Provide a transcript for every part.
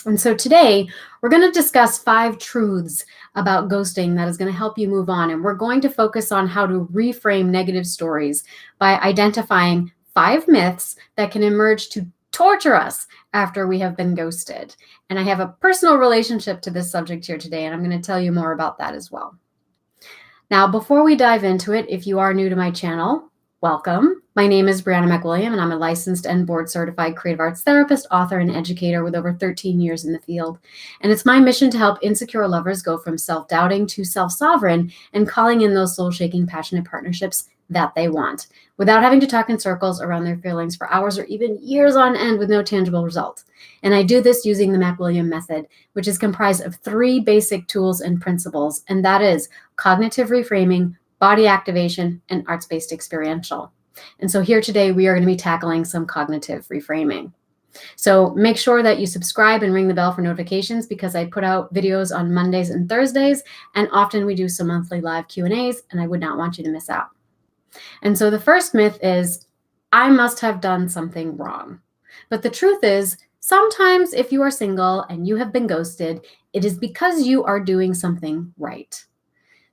And so today we're going to discuss 5 truths about ghosting that is going to help you move on. And we're going to focus on how to reframe negative stories by identifying 5 myths that can emerge to torture us after we have been ghosted. And I have a personal relationship to this subject here today, and I'm going to tell you more about that as well. Now, before we dive into it, if you are new to my channel, welcome. My name is Brianna McWilliam, and I'm a licensed and board-certified creative arts therapist, author, and educator with over 13 years in the field. And it's my mission to help insecure lovers go from self-doubting to self-sovereign and calling in those soul-shaking, passionate partnerships that they want, without having to talk in circles around their feelings for hours or even years on end with no tangible result. And I do this using the McWilliam method, which is comprised of 3 basic tools and principles, and that is cognitive reframing, body activation, and arts-based experiential. And so here today, we are going to be tackling some cognitive reframing. So make sure that you subscribe and ring the bell for notifications, because I put out videos on Mondays and Thursdays, and often we do some monthly live Q&As, and I would not want you to miss out. And so the first myth is, I must have done something wrong. But the truth is, sometimes if you are single and you have been ghosted, it is because you are doing something right.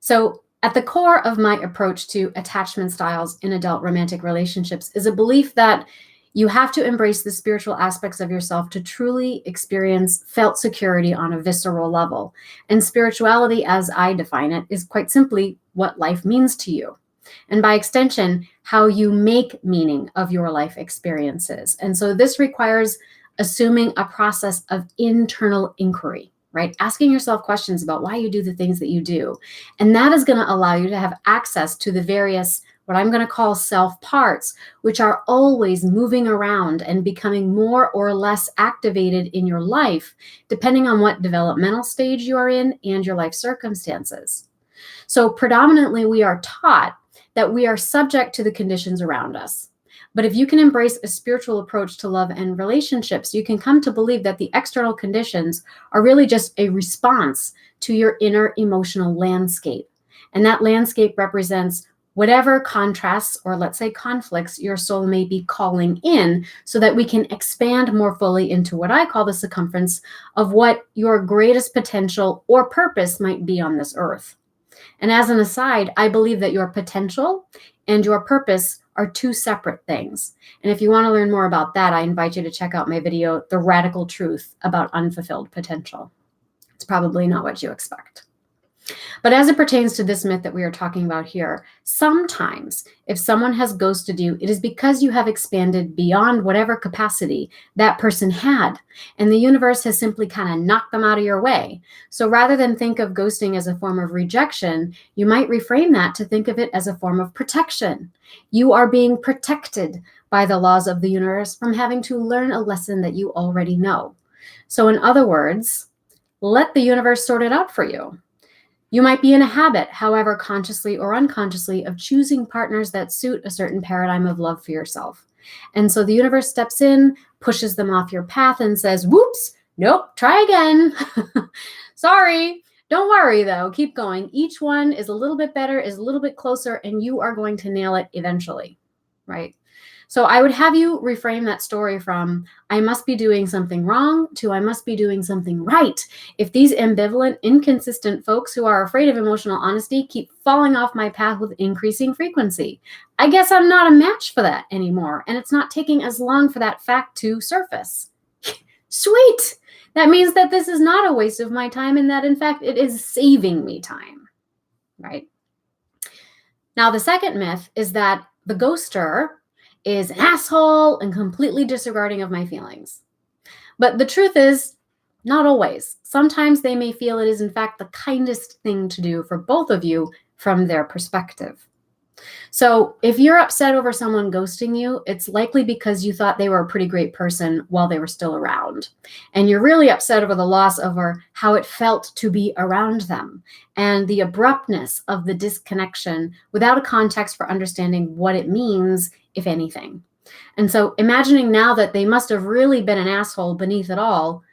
So at the core of my approach to attachment styles in adult romantic relationships is a belief that you have to embrace the spiritual aspects of yourself to truly experience felt security on a visceral level. And spirituality, as I define it, is quite simply what life means to you. And by extension, how you make meaning of your life experiences. And so this requires assuming a process of internal inquiry, right? Asking yourself questions about why you do the things that you do. And that is going to allow you to have access to the various, what I'm going to call self parts, which are always moving around and becoming more or less activated in your life, depending on what developmental stage you are in and your life circumstances. So predominantly, we are taught that we are subject to the conditions around us. But if you can embrace a spiritual approach to love and relationships, you can come to believe that the external conditions are really just a response to your inner emotional landscape. And that landscape represents whatever contrasts, or let's say conflicts, your soul may be calling in, so that we can expand more fully into what I call the circumference of what your greatest potential or purpose might be on this earth. And as an aside, I believe that your potential and your purpose are 2 separate things. And if you want to learn more about that, I invite you to check out my video, The Radical Truth About Unfulfilled Potential. It's probably not what you expect. But as it pertains to this myth that we are talking about here, sometimes if someone has ghosted you, it is because you have expanded beyond whatever capacity that person had, and the universe has simply kind of knocked them out of your way. So rather than think of ghosting as a form of rejection, you might reframe that to think of it as a form of protection. You are being protected by the laws of the universe from having to learn a lesson that you already know. So in other words, let the universe sort it out for you. You might be in a habit, however consciously or unconsciously, of choosing partners that suit a certain paradigm of love for yourself. And so the universe steps in, pushes them off your path, and says, whoops, nope, try again. Sorry. Don't worry, though. Keep going. Each one is a little bit better, is a little bit closer, and you are going to nail it eventually, right? So I would have you reframe that story from, I must be doing something wrong, to I must be doing something right. If these ambivalent, inconsistent folks who are afraid of emotional honesty keep falling off my path with increasing frequency, I guess I'm not a match for that anymore, and it's not taking as long for that fact to surface. Sweet! That means that this is not a waste of my time, and that, in fact, it is saving me time, right? Now, the second myth is that the ghoster is an asshole and completely disregarding of my feelings. But the truth is, not always. Sometimes they may feel it is, in fact, the kindest thing to do for both of you from their perspective. So if you're upset over someone ghosting you, it's likely because you thought they were a pretty great person while they were still around. And you're really upset over the loss over how it felt to be around them and the abruptness of the disconnection without a context for understanding what it means, if anything. And so imagining now that they must have really been an asshole beneath it all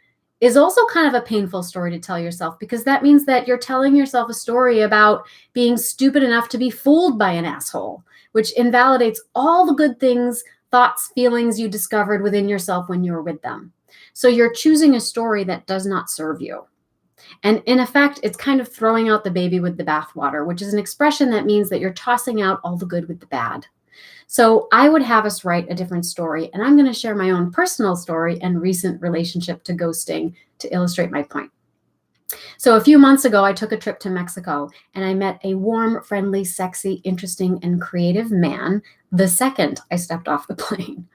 is also kind of a painful story to tell yourself, because that means that you're telling yourself a story about being stupid enough to be fooled by an asshole, which invalidates all the good things, thoughts, feelings you discovered within yourself when you were with them. So you're choosing a story that does not serve you. And in effect, it's kind of throwing out the baby with the bathwater, which is an expression that means that you're tossing out all the good with the bad. So I would have us write a different story, and I'm going to share my own personal story and recent relationship to ghosting to illustrate my point. So a few months ago, I took a trip to Mexico, and I met a warm, friendly, sexy, interesting, and creative man the second I stepped off the plane.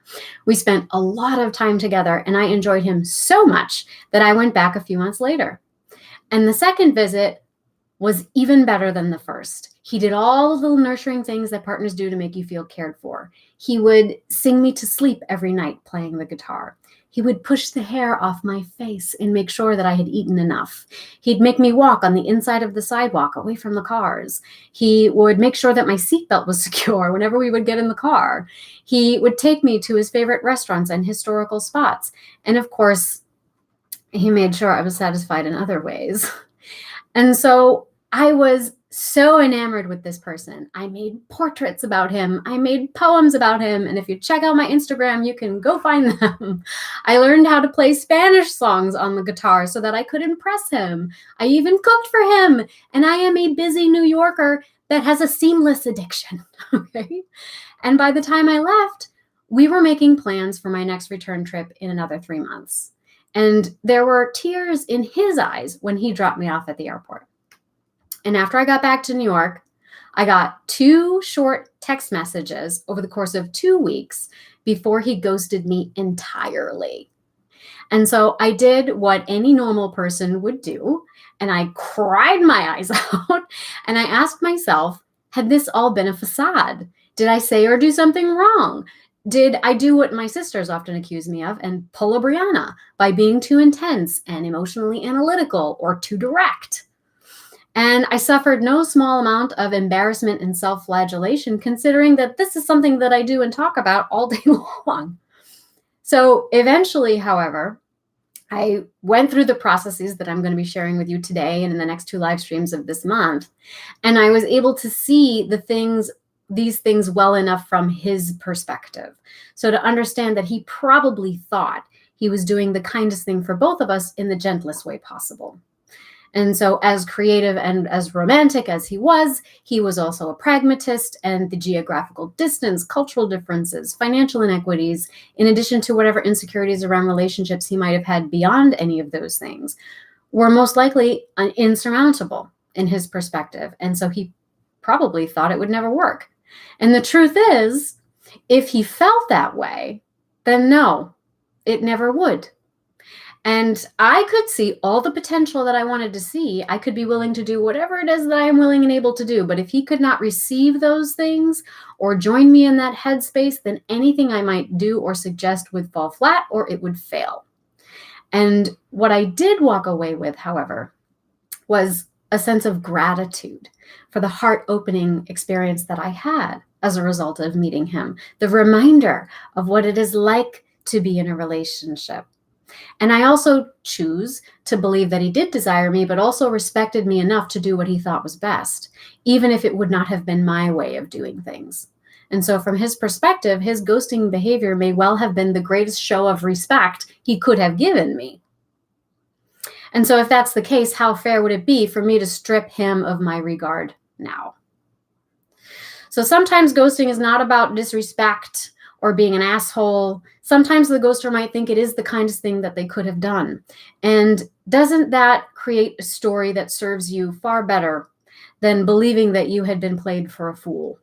We spent a lot of time together, and I enjoyed him so much that I went back a few months later. And the second visit was even better than the first. He did all the little nurturing things that partners do to make you feel cared for. He would sing me to sleep every night playing the guitar. He would push the hair off my face and make sure that I had eaten enough. He'd make me walk on the inside of the sidewalk away from the cars. He would make sure that my seatbelt was secure whenever we would get in the car. He would take me to his favorite restaurants and historical spots. And of course, he made sure I was satisfied in other ways. And so I was so enamored with this person. I made portraits about him. I made poems about him. And if you check out my Instagram, you can go find them. I learned how to play Spanish songs on the guitar so that I could impress him. I even cooked for him. And I am a busy New Yorker that has a seamless addiction. Okay. And by the time I left, we were making plans for my next return trip in another 3 months. And there were tears in his eyes when he dropped me off at the airport. And after I got back to New York, I got 2 short text messages over the course of 2 weeks before he ghosted me entirely. And so I did what any normal person would do, and I cried my eyes out, and I asked myself, had this all been a facade? Did I say or do something wrong? Did I do what my sisters often accuse me of and pull a Brianna by being too intense and emotionally analytical or too direct? And I suffered no small amount of embarrassment and self-flagellation, considering that this is something that I do and talk about all day long. So eventually, however, I went through the processes that I'm going to be sharing with you today and in the next 2 live streams of this month, and I was able to see these things well enough from his perspective. So to understand that he probably thought he was doing the kindest thing for both of us in the gentlest way possible. And so as creative and as romantic as he was also a pragmatist, and the geographical distance, cultural differences, financial inequities, in addition to whatever insecurities around relationships he might have had beyond any of those things, were most likely insurmountable in his perspective. And so he probably thought it would never work. And the truth is, if he felt that way, then no, it never would. And I could see all the potential that I wanted to see. I could be willing to do whatever it is that I am willing and able to do. But if he could not receive those things or join me in that headspace, then anything I might do or suggest would fall flat or it would fail. And what I did walk away with, however, was a sense of gratitude for the heart-opening experience that I had as a result of meeting him, the reminder of what it is like to be in a relationship. And I also choose to believe that he did desire me, but also respected me enough to do what he thought was best, even if it would not have been my way of doing things. And so from his perspective, his ghosting behavior may well have been the greatest show of respect he could have given me. And so if that's the case, how fair would it be for me to strip him of my regard now? So sometimes ghosting is not about disrespect or being an asshole. Sometimes the ghoster might think it is the kindest thing that they could have done. And doesn't that create a story that serves you far better than believing that you had been played for a fool?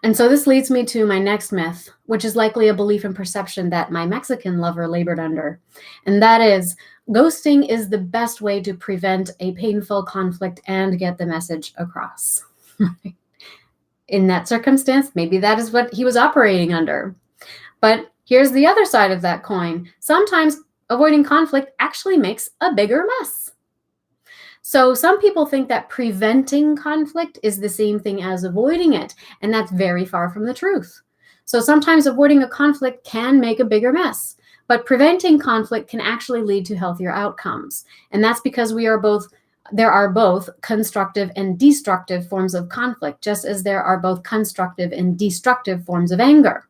And so this leads me to my next myth, which is likely a belief and perception that my Mexican lover labored under. And that is, ghosting is the best way to prevent a painful conflict and get the message across. In that circumstance, maybe that is what he was operating under. But here's the other side of that coin. Sometimes avoiding conflict actually makes a bigger mess. So some people think that preventing conflict is the same thing as avoiding it, and that's very far from the truth. So sometimes avoiding a conflict can make a bigger mess, but preventing conflict can actually lead to healthier outcomes. And that's because there are both constructive and destructive forms of conflict, just as there are both constructive and destructive forms of anger.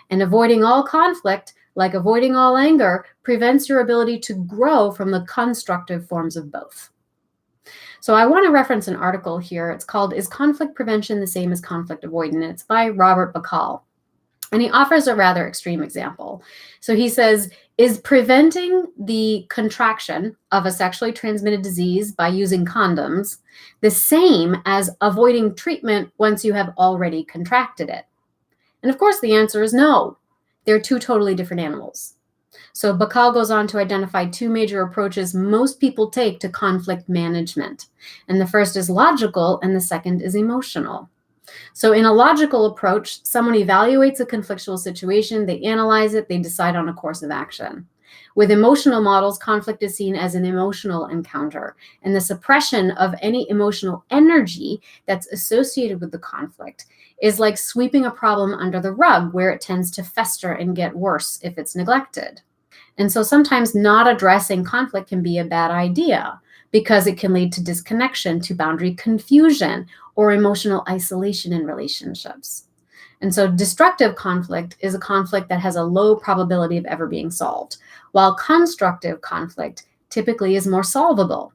And avoiding all conflict like avoiding all anger, prevents your ability to grow from the constructive forms of both. So I want to reference an article here. It's called, Is Conflict Prevention the Same as Conflict Avoidance? It's by Robert Bacall. And he offers a rather extreme example. So he says, is preventing the contraction of a sexually transmitted disease by using condoms the same as avoiding treatment once you have already contracted it? And of course, the answer is no. They're two totally different animals. So Bacall goes on to identify two major approaches most people take to conflict management. And the first is logical, and the second is emotional. So in a logical approach, someone evaluates a conflictual situation, they analyze it, they decide on a course of action. With emotional models, conflict is seen as an emotional encounter, and the suppression of any emotional energy that's associated with the conflict is like sweeping a problem under the rug, where it tends to fester and get worse if it's neglected. And so sometimes not addressing conflict can be a bad idea because it can lead to disconnection, to boundary confusion, or emotional isolation in relationships. And so destructive conflict is a conflict that has a low probability of ever being solved, while constructive conflict typically is more solvable.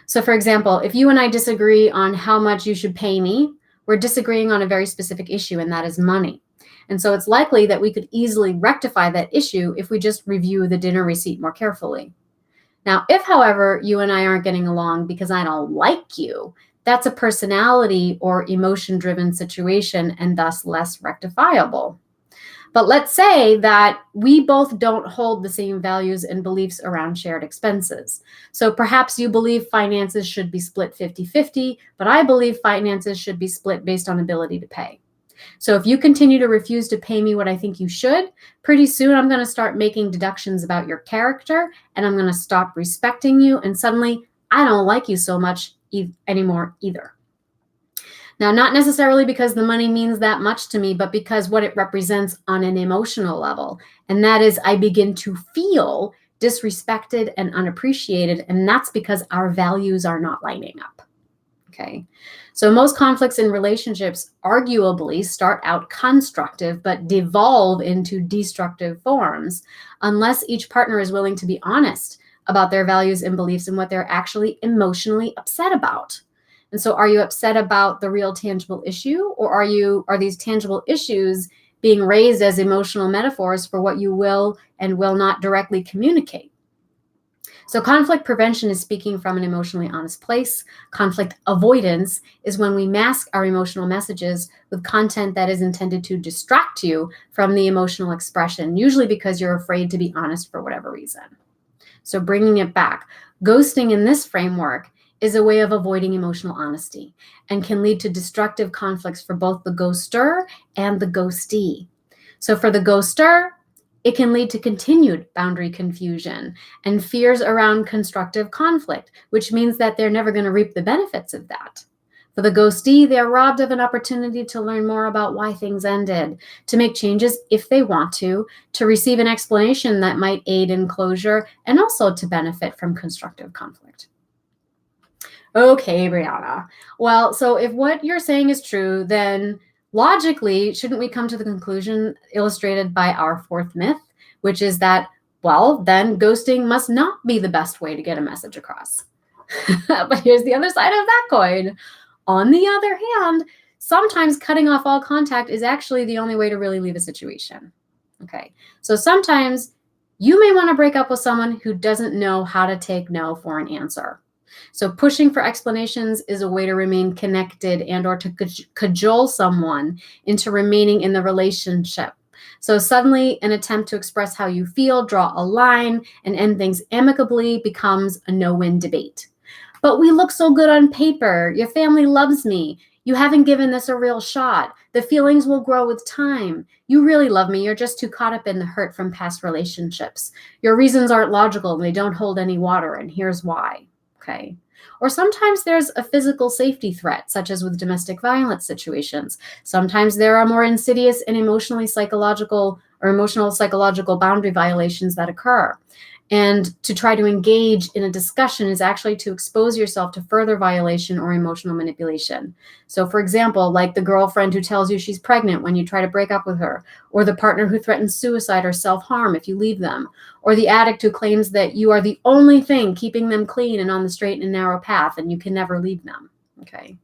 So for example, if you and I disagree on how much you should pay me, we're disagreeing on a very specific issue, and that is money. And so it's likely that we could easily rectify that issue if we just review the dinner receipt more carefully. Now, if, however, you and I aren't getting along because I don't like you, that's a personality or emotion-driven situation and thus less rectifiable. But let's say that we both don't hold the same values and beliefs around shared expenses. So perhaps you believe finances should be split 50-50, but I believe finances should be split based on ability to pay. So if you continue to refuse to pay me what I think you should, pretty soon I'm going to start making deductions about your character, and I'm going to stop respecting you, and suddenly I don't like you so much anymore either. Now, not necessarily because the money means that much to me, but because what it represents on an emotional level, and that is I begin to feel disrespected and unappreciated, and that's because our values are not lining up. Okay. So most conflicts in relationships arguably start out constructive, but devolve into destructive forms unless each partner is willing to be honest about their values and beliefs and what they're actually emotionally upset about. And so are you upset about the real tangible issue, or are these tangible issues being raised as emotional metaphors for what you will and will not directly communicate? So conflict prevention is speaking from an emotionally honest place. Conflict avoidance is when we mask our emotional messages with content that is intended to distract you from the emotional expression, usually because you're afraid to be honest for whatever reason. So bringing it back, ghosting in this framework is a way of avoiding emotional honesty and can lead to destructive conflicts for both the ghoster and the ghostee. So for the ghoster, it can lead to continued boundary confusion and fears around constructive conflict, which means that they're never going to reap the benefits of that. For the ghostee, they're robbed of an opportunity to learn more about why things ended, to make changes if they want to receive an explanation that might aid in closure, and also to benefit from constructive conflict. Okay, Brianna. Well, so if what you're saying is true, then logically, shouldn't we come to the conclusion illustrated by our fourth myth, which is that, well, then ghosting must not be the best way to get a message across. But here's the other side of that coin. On the other hand, sometimes cutting off all contact is actually the only way to really leave a situation. Okay, so sometimes you may want to break up with someone who doesn't know how to take no for an answer. So pushing for explanations is a way to remain connected and or to cajole someone into remaining in the relationship. So suddenly an attempt to express how you feel, draw a line, and end things amicably becomes a no-win debate. But we look so good on paper. Your family loves me. You haven't given this a real shot. The feelings will grow with time. You really love me. You're just too caught up in the hurt from past relationships. Your reasons aren't logical. They don't hold any water, and here's why. Okay. Or sometimes there's a physical safety threat, such as with domestic violence situations. Sometimes there are more insidious and emotional psychological boundary violations that occur. And to try to engage in a discussion is actually to expose yourself to further violation or emotional manipulation. So, for example, like the girlfriend who tells you she's pregnant when you try to break up with her, or the partner who threatens suicide or self-harm if you leave them, or the addict who claims that you are the only thing keeping them clean and on the straight and narrow path and you can never leave them. Okay.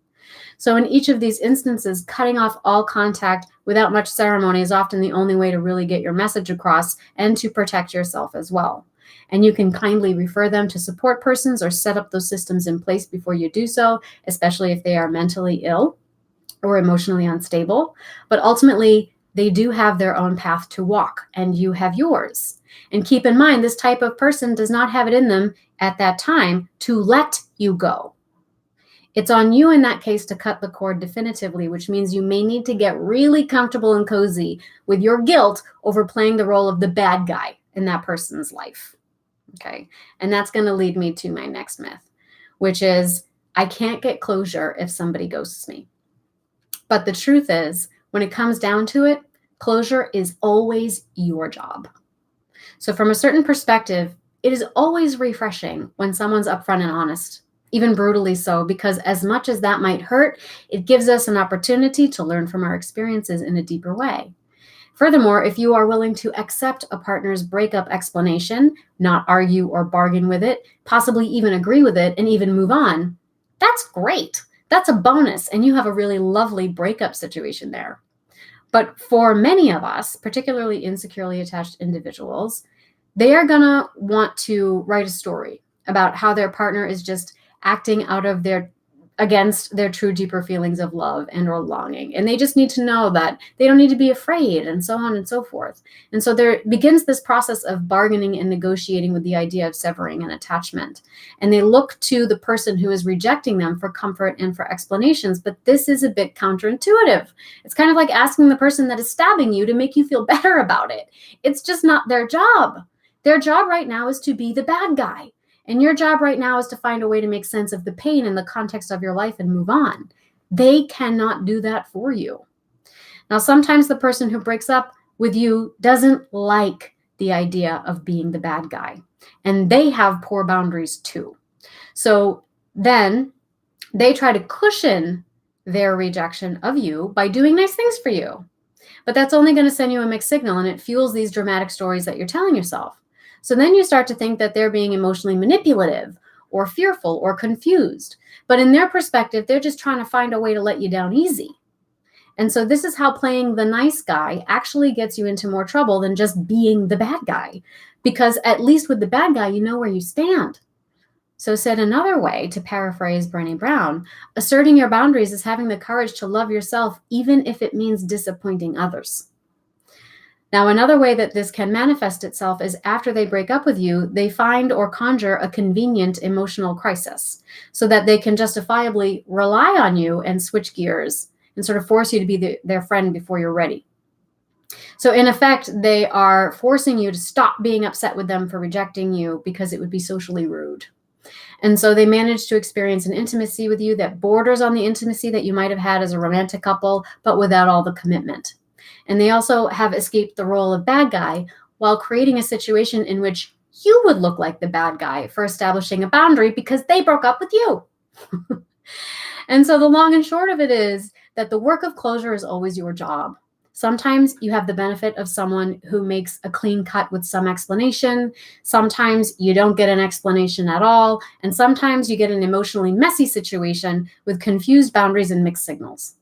So in each of these instances, cutting off all contact without much ceremony is often the only way to really get your message across and to protect yourself as well. And you can kindly refer them to support persons or set up those systems in place before you do so, especially if they are mentally ill or emotionally unstable. But ultimately, they do have their own path to walk, and you have yours. And keep in mind, this type of person does not have it in them at that time to let you go. It's on you in that case to cut the cord definitively, which means you may need to get really comfortable and cozy with your guilt over playing the role of the bad guy in that person's life. Okay. And that's going to lead me to my next myth, which is I can't get closure if somebody ghosts me. But the truth is, when it comes down to it, closure is always your job. So from a certain perspective, it is always refreshing when someone's upfront and honest, even brutally so, because as much as that might hurt, it gives us an opportunity to learn from our experiences in a deeper way. Furthermore, if you are willing to accept a partner's breakup explanation, not argue or bargain with it, possibly even agree with it, and even move on, that's great. That's a bonus, and you have a really lovely breakup situation there. But for many of us, particularly insecurely attached individuals, they are going to want to write a story about how their partner is just acting out of against their true deeper feelings of love and or longing. And they just need to know that they don't need to be afraid and so on and so forth. And so there begins this process of bargaining and negotiating with the idea of severing an attachment. And they look to the person who is rejecting them for comfort and for explanations. But this is a bit counterintuitive. It's kind of like asking the person that is stabbing you to make you feel better about it. It's just not their job. Their job right now is to be the bad guy. And your job right now is to find a way to make sense of the pain in the context of your life and move on. They cannot do that for you. Now, sometimes the person who breaks up with you doesn't like the idea of being the bad guy, and they have poor boundaries too. So then they try to cushion their rejection of you by doing nice things for you. But that's only going to send you a mixed signal, and it fuels these dramatic stories that you're telling yourself. So then you start to think that they're being emotionally manipulative or fearful or confused. But in their perspective, they're just trying to find a way to let you down easy. And so this is how playing the nice guy actually gets you into more trouble than just being the bad guy. Because at least with the bad guy, you know where you stand. So said another way, to paraphrase Brené Brown, asserting your boundaries is having the courage to love yourself, even if it means disappointing others. Now, another way that this can manifest itself is after they break up with you, they find or conjure a convenient emotional crisis so that they can justifiably rely on you and switch gears and sort of force you to be their friend before you're ready. So in effect, they are forcing you to stop being upset with them for rejecting you because it would be socially rude. And so they manage to experience an intimacy with you that borders on the intimacy that you might have had as a romantic couple, but without all the commitment. And they also have escaped the role of bad guy while creating a situation in which you would look like the bad guy for establishing a boundary because they broke up with you. And so the long and short of it is that the work of closure is always your job. Sometimes you have the benefit of someone who makes a clean cut with some explanation. Sometimes you don't get an explanation at all. And sometimes you get an emotionally messy situation with confused boundaries and mixed signals.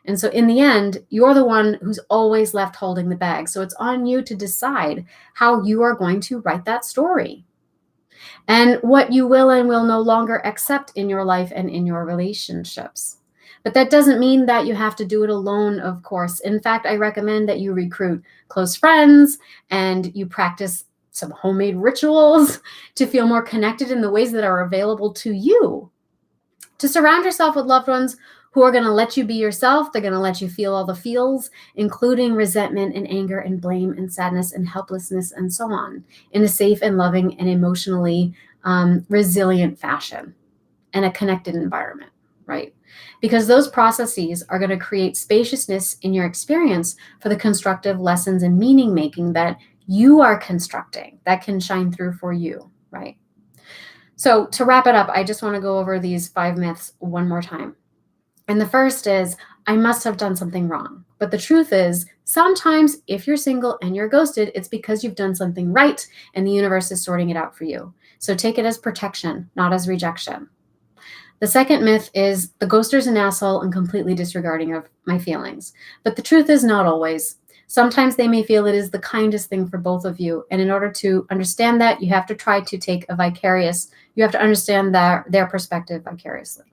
And so in the end, you're the one who's always left holding the bag. So it's on you to decide how you are going to write that story and what you will and will no longer accept in your life and in your relationships. But that doesn't mean that you have to do it alone, of course. In fact, I recommend that you recruit close friends and you practice some homemade rituals to feel more connected in the ways that are available to you. To surround yourself with loved ones who are going to let you be yourself. They're going to let you feel all the feels, including resentment and anger and blame and sadness and helplessness and so on, in a safe and loving and emotionally resilient fashion and a connected environment, right? Because those processes are going to create spaciousness in your experience for the constructive lessons and meaning making that you are constructing that can shine through for you, right? So to wrap it up, I just want to go over these 5 myths one more time. And the first is, I must have done something wrong. But the truth is, sometimes if you're single and you're ghosted, it's because you've done something right and the universe is sorting it out for you. So take it as protection, not as rejection. The second myth is, the ghoster's an asshole and completely disregarding of my feelings. But the truth is, not always. Sometimes they may feel it is the kindest thing for both of you. And in order to understand that, you have to try to take you have to understand their perspective vicariously.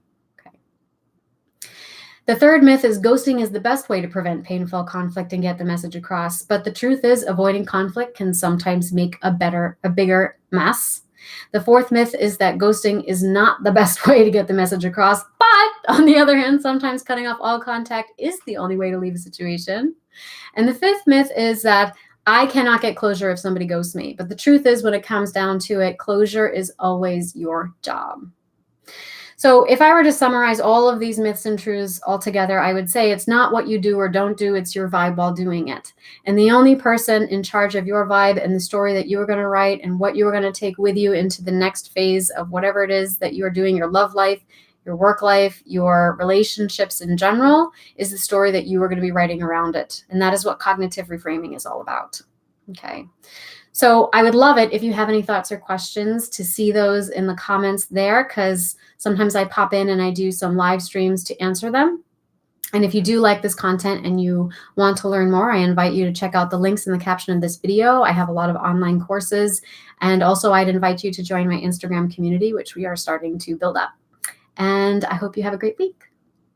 The third myth is, ghosting is the best way to prevent painful conflict and get the message across. But the truth is, avoiding conflict can sometimes make a bigger mess. The fourth myth is that ghosting is not the best way to get the message across. But on the other hand, sometimes cutting off all contact is the only way to leave a situation. And the fifth myth is that I cannot get closure if somebody ghosts me. But the truth is, when it comes down to it, closure is always your job. So if I were to summarize all of these myths and truths all together, I would say it's not what you do or don't do, it's your vibe while doing it. And the only person in charge of your vibe and the story that you are going to write and what you are going to take with you into the next phase of whatever it is that you are doing, your love life, your work life, your relationships in general, is the story that you are going to be writing around it. And that is what cognitive reframing is all about. Okay. So I would love it if you have any thoughts or questions to see those in the comments there, because sometimes I pop in and I do some live streams to answer them. And if you do like this content and you want to learn more, I invite you to check out the links in the caption of this video. I have a lot of online courses. And also I'd invite you to join my Instagram community, which we are starting to build up. And I hope you have a great week.